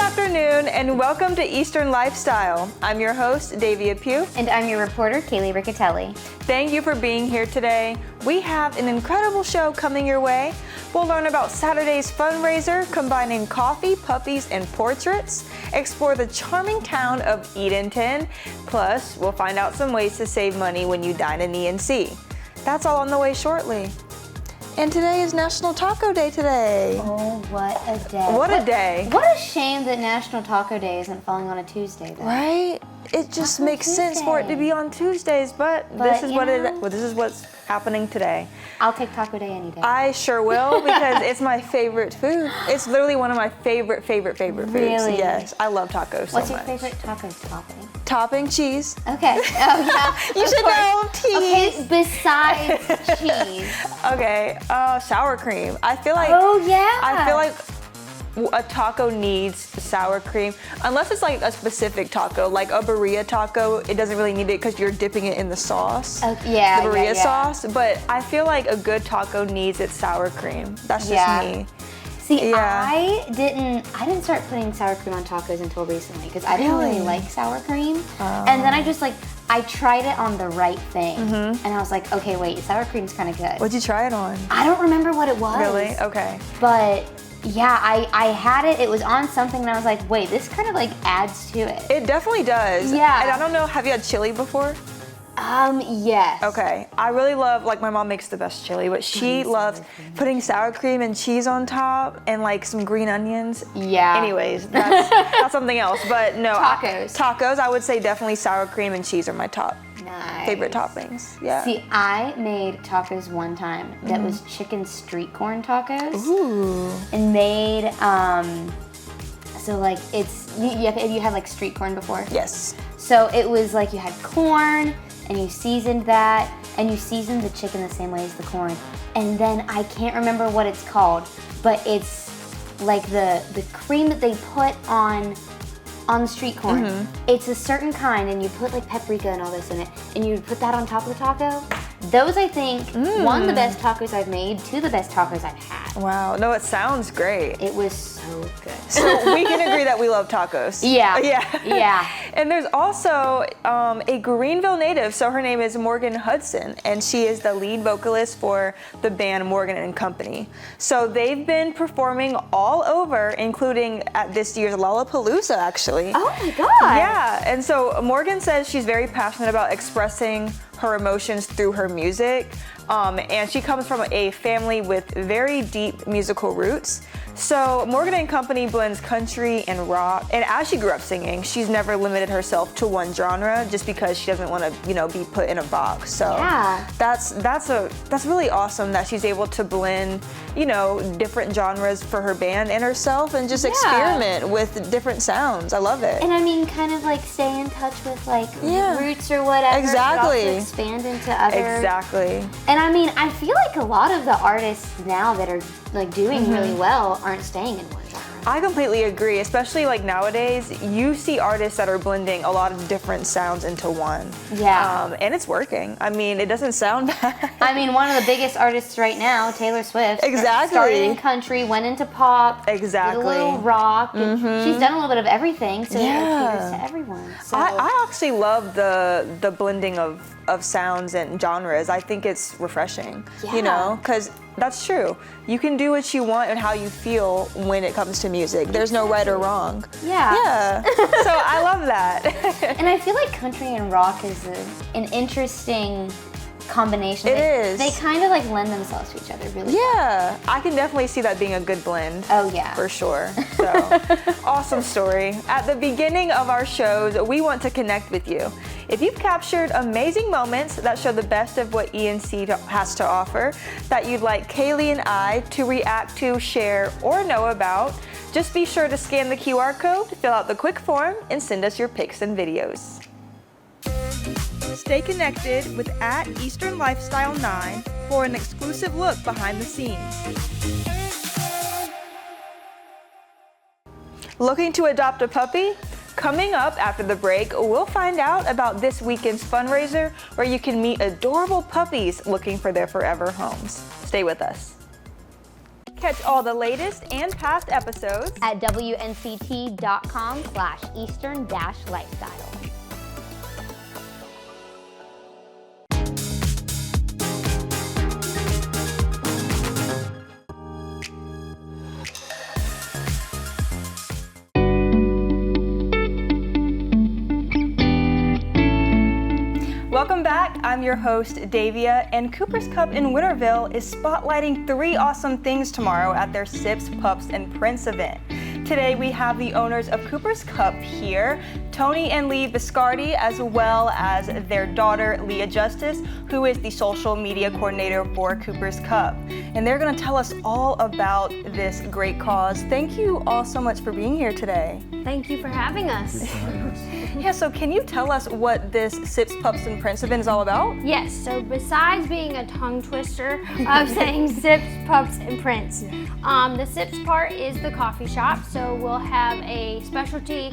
afternoon and welcome to Eastern Lifestyle. I'm your host, Davia Pugh. And I'm your reporter, Kaylee Riccatelli. Thank you for being here today. We have an incredible show coming your way. We'll learn about Saturday's fundraiser combining coffee, puppies, and portraits, explore the charming town of Edenton, plus we'll find out some ways to save money when you dine in ENC. That's all on the way shortly. And today is National Taco Day today. Oh, what a day. What a day. What a shame that National Taco Day isn't falling on a Tuesday, though. Right? It just Taco makes sense for it to be on Tuesdays, but this is this is what's happening today. I'll take Taco Day any day. I sure will because it's my favorite food. It's literally one of my favorite foods. Really? Yes, I love tacos so much. What's your favorite taco topping? Topping cheese. Okay. Oh, yeah. You should know cheese. Okay, besides cheese. Okay, sour cream. I feel like. Oh, yeah. I feel like a taco needs sour cream, unless it's like a specific taco, like a burrito taco. It doesn't really need it because you're dipping it in the sauce. Yeah, the burrito yeah. sauce. But I feel like a good taco needs its sour cream. That's just me. See, Yeah. I didn't start putting sour cream on tacos until recently because I didn't really like sour cream. And then I tried it on the right thing. And I was like, okay, wait, sour cream's kind of good. What'd you try it on? I don't remember what it was. Really? Okay. But yeah, I had it. It was on something and I was like, wait, this kind of like adds to it. It definitely does. Yeah. And I don't know, have you had chili before? Yes. Okay. I really love, like my mom makes the best chili, but she loves putting sour cream and cheese on top and like some green onions. Yeah. Anyways, that's something else. But no. Tacos. I would say definitely sour cream and cheese are my top favorite toppings. Yeah. See, I made tacos one time that was chicken street corn tacos. Ooh. And made, so like have you had like street corn before? Yes. So it was like you had corn and you seasoned that and you seasoned the chicken the same way as the corn. And then I can't remember what it's called, but it's like the cream that they put on the street corn. It's a certain kind and you put like paprika and all this in it and you put that on top of the taco. Those, I think, one, the best tacos I've made, two, the best tacos I've had. Wow. No, it sounds great. It was so good. So we can agree that we love tacos. Yeah. Yeah. Yeah. And there's also a Greenville native. So her name is Morgan Hudson, and she is the lead vocalist for the band Morgan and Company. So they've been performing all over, including at this year's Lollapalooza, actually. Oh my God. Yeah. And so Morgan says she's very passionate about expressing her emotions through her music. And she comes from a family with very deep musical roots. So Morgan and Company blends country and rock. And as she grew up singing, she's never limited herself to one genre just because she doesn't want to, be put in a box. So yeah. that's really awesome that she's able to blend, different genres for her band and herself and just experiment with different sounds. I love it. And I mean, kind of like stay in touch with like roots or whatever. Exactly. But also expand into other. Exactly. And I mean, I feel like a lot of the artists now that are like doing really well aren't staying in one genre. I completely agree, especially like nowadays, you see artists that are blending a lot of different sounds into one. Yeah. And it's working. I mean, it doesn't sound bad. I mean, one of the biggest artists right now, Taylor Swift. Exactly. Started in country, went into pop. Exactly. Did a little rock. And she's done a little bit of everything, so it caters to everyone. So. I actually love the blending of sounds and genres. I think it's refreshing, because that's true. You can do what you want and how you feel when it comes to music. There's no right or wrong. Yeah. Yeah. So I love that. And I feel like country and rock is an interesting combination. It is. They kind of like lend themselves to each other really well. Yeah, I can definitely see that being a good blend. Oh yeah. For sure. So, awesome story. At the beginning of our shows, we want to connect with you. If you've captured amazing moments that show the best of what ENC has to offer, that you'd like Kaylee and I to react to, share, or know about, just be sure to scan the QR code, fill out the quick form, and send us your pics and videos. Stay connected with @EasternLifestyle9 for an exclusive look behind the scenes. Looking to adopt a puppy? Coming up after the break, we'll find out about this weekend's fundraiser where you can meet adorable puppies looking for their forever homes. Stay with us. Catch all the latest and past episodes at WNCT.com/Eastern-Lifestyle. Welcome back. I'm your host, Davia, and Cooper's Cup in Winterville is spotlighting 3 awesome things tomorrow at their Sips, Pups, and Prints event. Today we have the owners of Cooper's Cup here, Tony and Lee Biscardi, as well as their daughter, Leah Justice, who is the social media coordinator for Cooper's Cup. And they're going to tell us all about this great cause. Thank you all so much for being here today. Thank you for having us. Yeah, so can you tell us what this Sips, Pups, and Prints event is all about? Yes, so besides being a tongue twister of saying Sips, Pups, and Prints, the Sips part is the coffee shop, so we'll have a specialty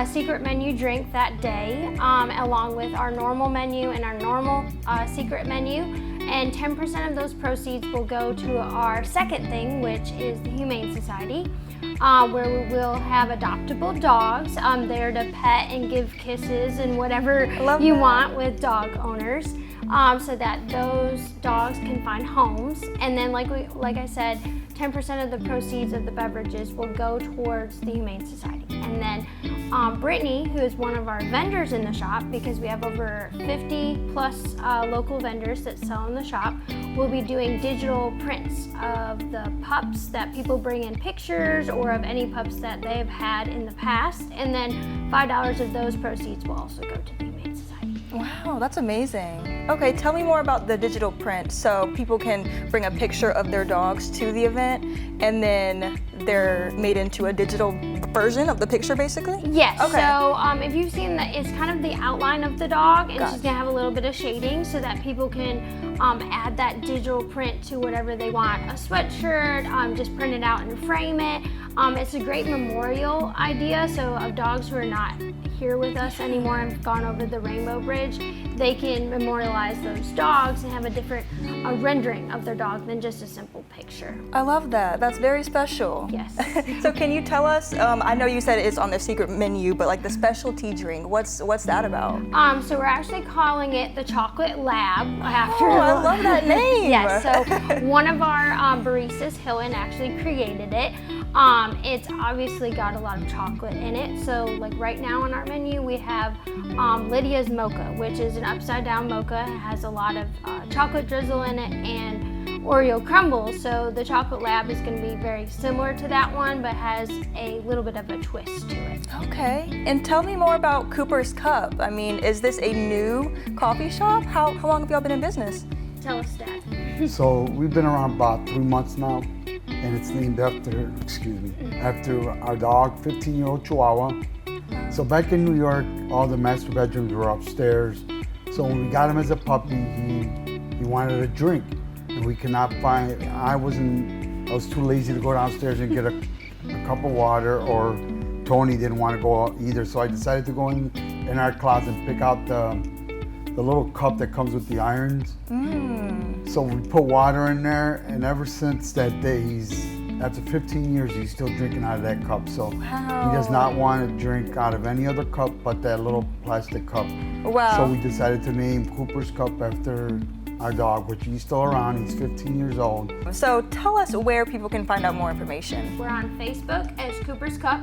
secret menu drink that day, along with our normal menu and our normal secret menu. And 10% of those proceeds will go to our second thing, which is the Humane Society, where we will have adoptable dogs there to pet and give kisses and whatever you want with dog owners, so that those dogs can find homes. And then, like I said, 10% of the proceeds of the beverages will go towards the Humane Society. And then Brittany, who is one of our vendors in the shop, because we have over 50 plus local vendors that sell in the shop, will be doing digital prints of the pups that people bring in pictures, or of any pups that they've had in the past. And then $5 of those proceeds will also go to the Humane Society. Wow, that's amazing. Okay, tell me more about the digital print. So people can bring a picture of their dogs to the event, and then they're made into a digital version of the picture, basically? Yes. Okay. So if you've seen that, it's kind of the outline of the dog, and she's gonna have a little bit of shading so that people can add that digital print to whatever they want. A sweatshirt, just print it out and frame it. It's a great memorial idea. So of dogs who are not here with us anymore and have gone over the Rainbow Bridge, they can memorialize those dogs and have a different rendering of their dog than just a simple picture. I love that. That's very special. Yes. So can you tell us, I know you said it's on the secret menu, but like the specialty drink, what's that about? So we're actually calling it the Chocolate Lab after. Oh, I love that name. Yes, so one of our baristas, Hillen, actually created it. It's obviously got a lot of chocolate in it. So like right now on our menu, we have Lydia's Mocha, which is an upside down mocha. It has a lot of chocolate drizzle in it and Oreo crumbles. So the Chocolate Lab is going to be very similar to that one, but has a little bit of a twist to it. Okay, and tell me more about Cooper's Cup. I mean, is this a new coffee shop? How long have y'all been in business? Tell us, Dad. So we've been around about 3 months now, and it's named after our dog, 15-year-old Chihuahua. So back in New York, all the master bedrooms were upstairs. So when we got him as a puppy, he wanted a drink, and we could not find. I was too lazy to go downstairs and get a cup of water, or Tony didn't want to go out either. So I decided to go in our closet and pick out the little cup that comes with the irons. So we put water in there, and ever since that day, after 15 years, he's still drinking out of that cup. So he does not want to drink out of any other cup but that little plastic cup. Wow. So we decided to name Cooper's Cup after our dog, which he's still around. He's 15 years old. So tell us where people can find out more information. We're on Facebook as Cooper's Cup,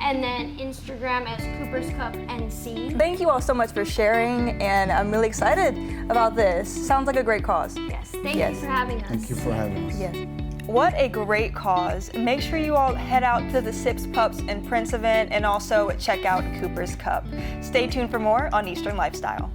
and then Instagram as Cooper's Cup NC. Thank you all so much for sharing, and I'm really excited about this. Sounds like a great cause. Yes, thank you for having us. Thank you for having us. Yes. What a great cause. Make sure you all head out to the Sips, Pups, and Prints event, and also check out Cooper's Cup. Stay tuned for more on Eastern Lifestyle.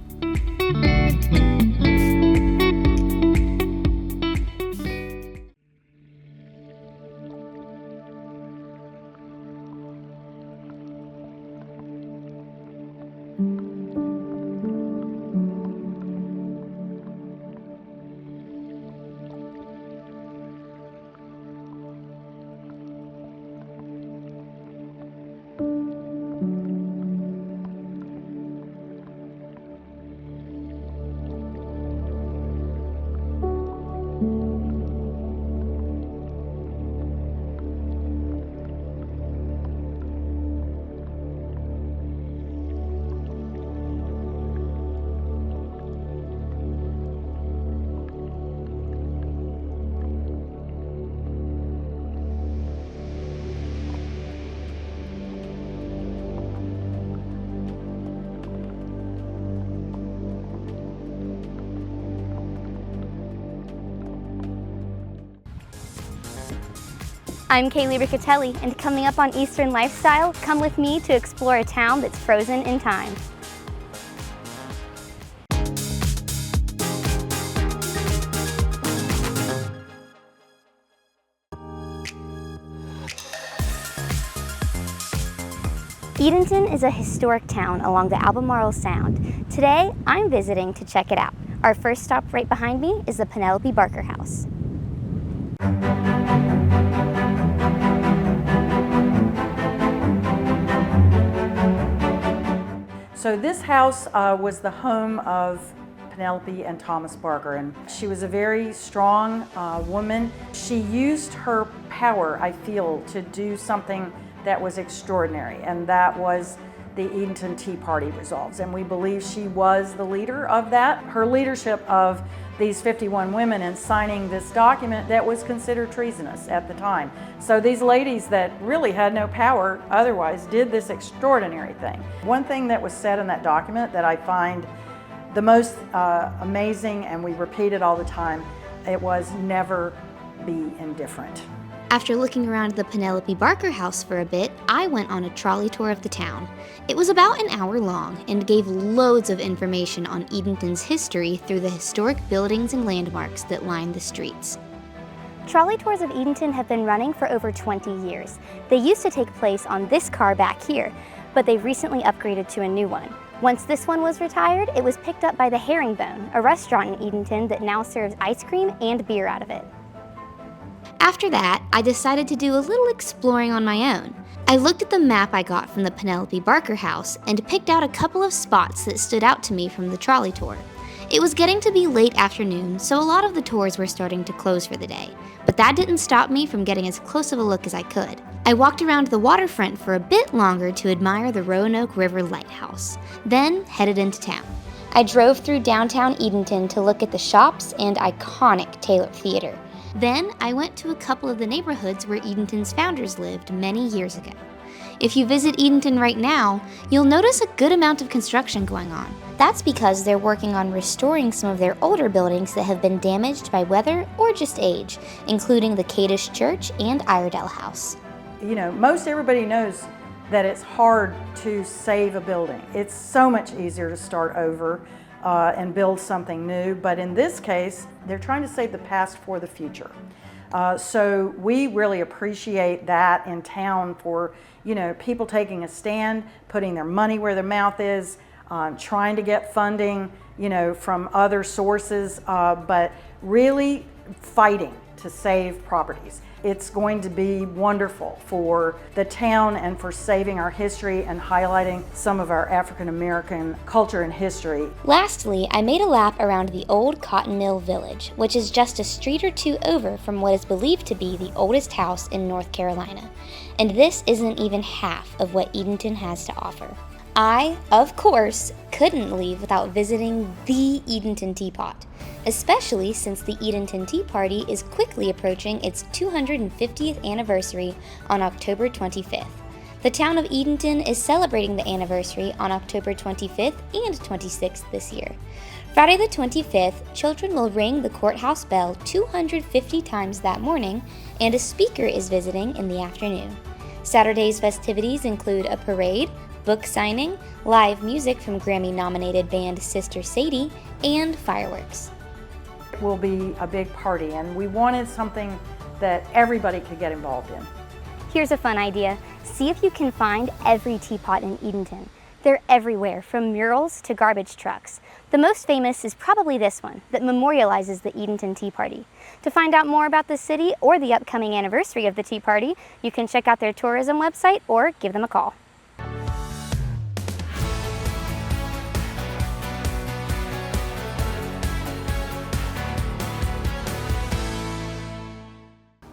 I'm Kaylee Riccatelli, and coming up on Eastern Lifestyle, come with me to explore a town that's frozen in time. Edenton is a historic town along the Albemarle Sound. Today, I'm visiting to check it out. Our first stop right behind me is the Penelope Barker House. So this house was the home of Penelope and Thomas Barker, and she was a very strong woman. She used her power, I feel, to do something that was extraordinary, and that was the Edenton Tea Party resolves, and we believe she was the leader of that. Her leadership of these 51 women in signing this document that was considered treasonous at the time. So these ladies that really had no power otherwise did this extraordinary thing. One thing that was said in that document that I find the most amazing, and we repeat it all the time, it was never be indifferent. After looking around the Penelope Barker house for a bit, I went on a trolley tour of the town. It was about an hour long and gave loads of information on Edenton's history through the historic buildings and landmarks that line the streets. Trolley tours of Edenton have been running for over 20 years. They used to take place on this car back here, but they've recently upgraded to a new one. Once this one was retired, it was picked up by the Herringbone, a restaurant in Edenton that now serves ice cream and beer out of it. After that, I decided to do a little exploring on my own. I looked at the map I got from the Penelope Barker house and picked out a couple of spots that stood out to me from the trolley tour. It was getting to be late afternoon, so a lot of the tours were starting to close for the day, but that didn't stop me from getting as close of a look as I could. I walked around the waterfront for a bit longer to admire the Roanoke River Lighthouse, then headed into town. I drove through downtown Edenton to look at the shops and iconic Taylor Theater. Then I went to a couple of the neighborhoods where Edenton's founders lived many years ago. If you visit Edenton right now, you'll notice a good amount of construction going on. That's because they're working on restoring some of their older buildings that have been damaged by weather or just age, including the Cadish Church and Iredell House. You know, most everybody knows that it's hard to save a building. It's so much easier to start over and build something new, but in this case, they're trying to save the past for the future. So we really appreciate that in town for, you know, people taking a stand, putting their money where their mouth is, trying to get funding, you know, from other sources, but really fighting to save properties. It's going to be wonderful for the town and for saving our history and highlighting some of our African American culture and history. Lastly, I made a lap around the old Cotton Mill Village, which is just a street or two over from what is believed to be the oldest house in North Carolina. And this isn't even half of what Edenton has to offer. I, of course, couldn't leave without visiting the Edenton Teapot, especially since the Edenton Tea Party is quickly approaching its 250th anniversary on October 25th. The town of Edenton is celebrating the anniversary on October 25th and 26th this year. Friday the 25th, children will ring the courthouse bell 250 times that morning, and a speaker is visiting in the afternoon. Saturday's festivities include a parade, book signing, live music from Grammy-nominated band Sister Sadie, and fireworks. It will be a big party, and we wanted something that everybody could get involved in. Here's a fun idea. See if you can find every teapot in Edenton. They're everywhere, from murals to garbage trucks. The most famous is probably this one, that memorializes the Edenton Tea Party. To find out more about the city or the upcoming anniversary of the Tea Party, you can check out their tourism website or give them a call.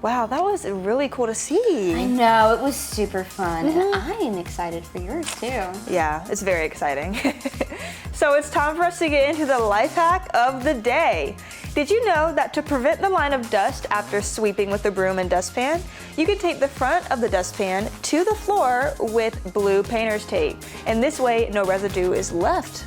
Wow, that was really cool to see. I know, it was super fun, and I am excited for yours too. Yeah, it's very exciting. So it's time for us to get into the life hack of the day. Did you know that to prevent the line of dust after sweeping with the broom and dustpan, you can tape the front of the dustpan to the floor with blue painter's tape, and this way no residue is left?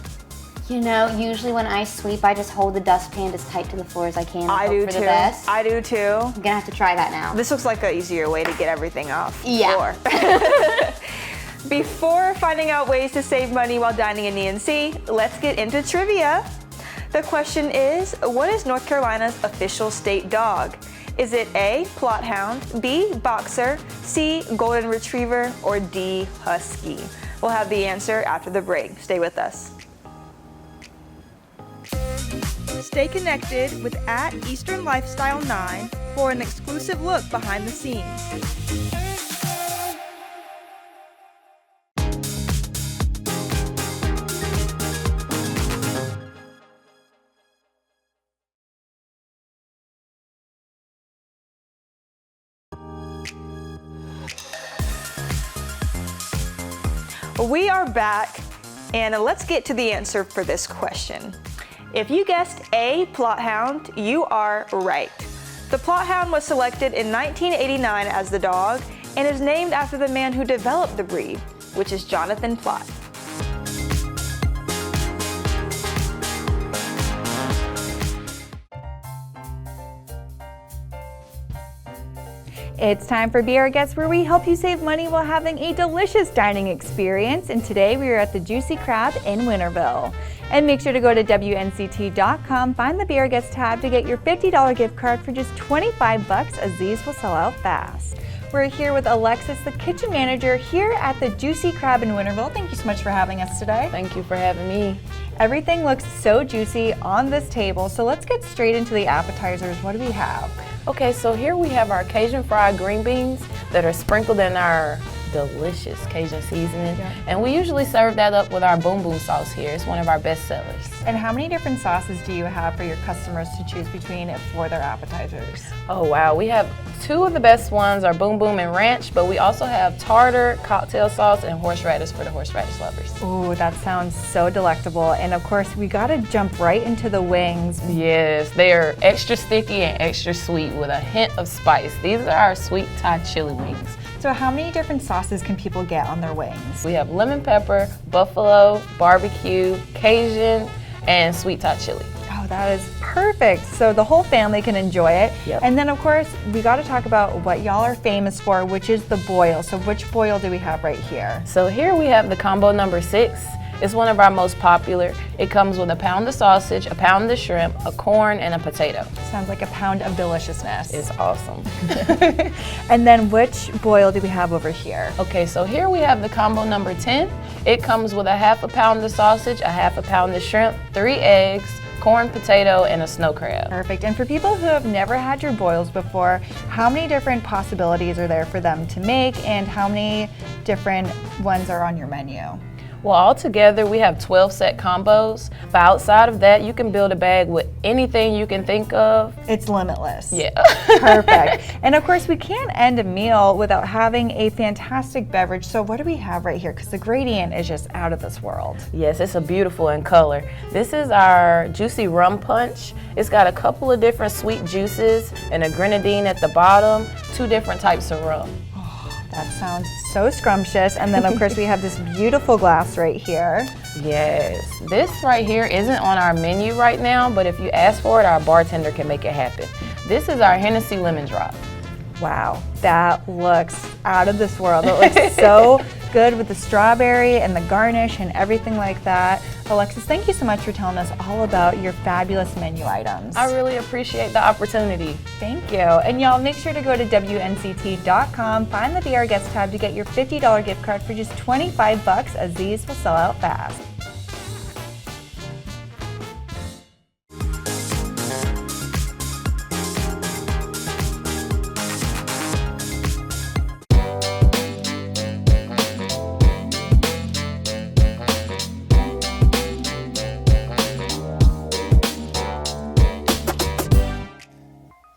You know, usually when I sweep, I just hold the dustpan as tight to the floor as I can and I hope do for too. the best. I do too. I'm gonna have to try that now. This looks like an easier way to get everything off the Yeah. floor. Before finding out ways to save money while dining in ENC, let's get into trivia. The question is, what is North Carolina's official state dog? Is it A, Plot Hound, B, Boxer, C, Golden Retriever, or D, Husky? We'll have the answer after the break. Stay with us. Stay connected with @EasternLifestyle9 for an exclusive look behind the scenes. We are back, and let's get to the answer for this question. If you guessed A, Plot Hound, you are right. The Plot Hound was selected in 1989 as the dog and is named after the man who developed the breed, which is Jonathan Plot. It's time for Be Our Guest, where we help you save money while having a delicious dining experience. And today we are at the Juicy Crab in Winterville. And make sure to go to WNCT.com, find the Be Our Guest tab to get your $50 gift card for just $25, as these will sell out fast. We're here with Alexis, the kitchen manager here at the Juicy Crab in Winterville. Thank you so much for having us today. Thank you for having me. Everything looks so juicy on this table, so let's get straight into the appetizers. What do we have? Okay, so here we have our Cajun fried green beans that are sprinkled in our delicious Cajun seasoning. Yeah. And we usually serve that up with our boom boom sauce here. It's one of our best sellers. And how many different sauces do you have for your customers to choose between for their appetizers? Oh wow, we have two of the best ones are boom boom and ranch, but we also have tartar, cocktail sauce, and horseradish for the horseradish lovers. Ooh, that sounds so delectable. And of course, we gotta jump right into the wings. Yes, they are extra sticky and extra sweet with a hint of spice. These are our sweet Thai chili wings. So how many different sauces can people get on their wings? We have lemon pepper, buffalo, barbecue, Cajun, and sweet Thai chili. Oh, that is perfect. So the whole family can enjoy it. Yep. And then of course, we gotta talk about what y'all are famous for, which is the boil. So which boil do we have right here? So here we have the combo number 6. It's one of our most popular. It comes with a pound of sausage, a pound of shrimp, a corn, and a potato. Sounds like a pound of deliciousness. It's awesome. And then which boil do we have over here? Okay, so here we have the combo number 10. It comes with a half a pound of sausage, a half a pound of shrimp, 3 eggs, corn, potato, and a snow crab. Perfect. And for people who have never had your boils before, how many different possibilities are there for them to make, and how many different ones are on your menu? Well, altogether we have 12 set combos, but outside of that, you can build a bag with anything you can think of. It's limitless. Yeah. Perfect. And of course, we can't end a meal without having a fantastic beverage. So what do we have right here? Because the gradient is just out of this world. Yes, it's a beautiful in color. This is our juicy rum punch. It's got a couple of different sweet juices and a grenadine at the bottom, 2 different types of rum. That sounds so scrumptious. And then of course we have this beautiful glass right here. Yes, this right here isn't on our menu right now, but if you ask for it, our bartender can make it happen. This is our Hennessy Lemon Drop. Wow, that looks out of this world. It looks so good with the strawberry and the garnish and everything like that. Alexis, thank you so much for telling us all about your fabulous menu items. I really appreciate the opportunity. Thank you. And y'all, make sure to go to WNCT.com, find the Be Our Guest tab to get your $50 gift card for just $25, as these will sell out fast.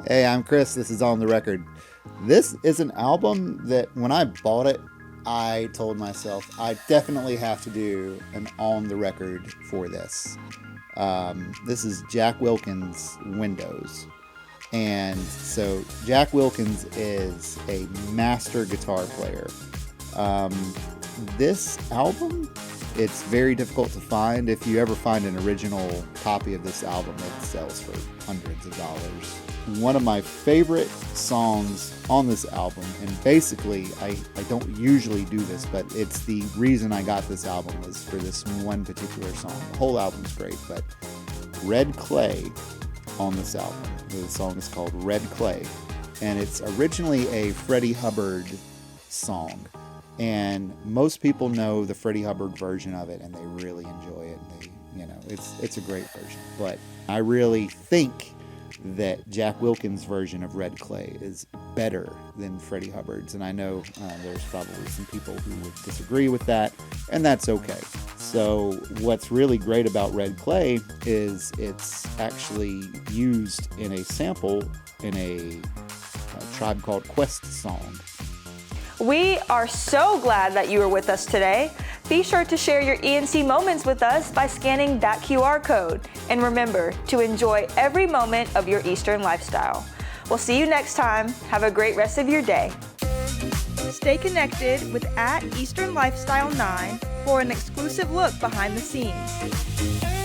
Hey, I'm Chris. This is On the Record. This is an album that when I bought it, I told myself I definitely have to do an On the Record for this. This is Jack Wilkins' Windows. And so Jack Wilkins is a master guitar player. This album It's very difficult to find. If you ever find an original copy of this album, it sells for hundreds of dollars. One of my favorite songs on this album, and basically I don't usually do this, but it's the reason I got this album was for this one particular song. The whole album's great, but Red Clay on this album. The song is called Red Clay, and it's originally a Freddie Hubbard song. And most people know the Freddie Hubbard version of it, and they really enjoy it. It's a great version. But I really think that Jack Wilkins' version of Red Clay is better than Freddie Hubbard's, and I know there's probably some people who would disagree with that, and that's okay. So what's really great about Red Clay is it's actually used in a sample in a Tribe Called Quest song. We are so glad that you were with us today. Be sure to share your ENC moments with us by scanning that QR code. And remember to enjoy every moment of your Eastern lifestyle. We'll see you next time. Have a great rest of your day. Stay connected with @EasternLifestyle9 for an exclusive look behind the scenes.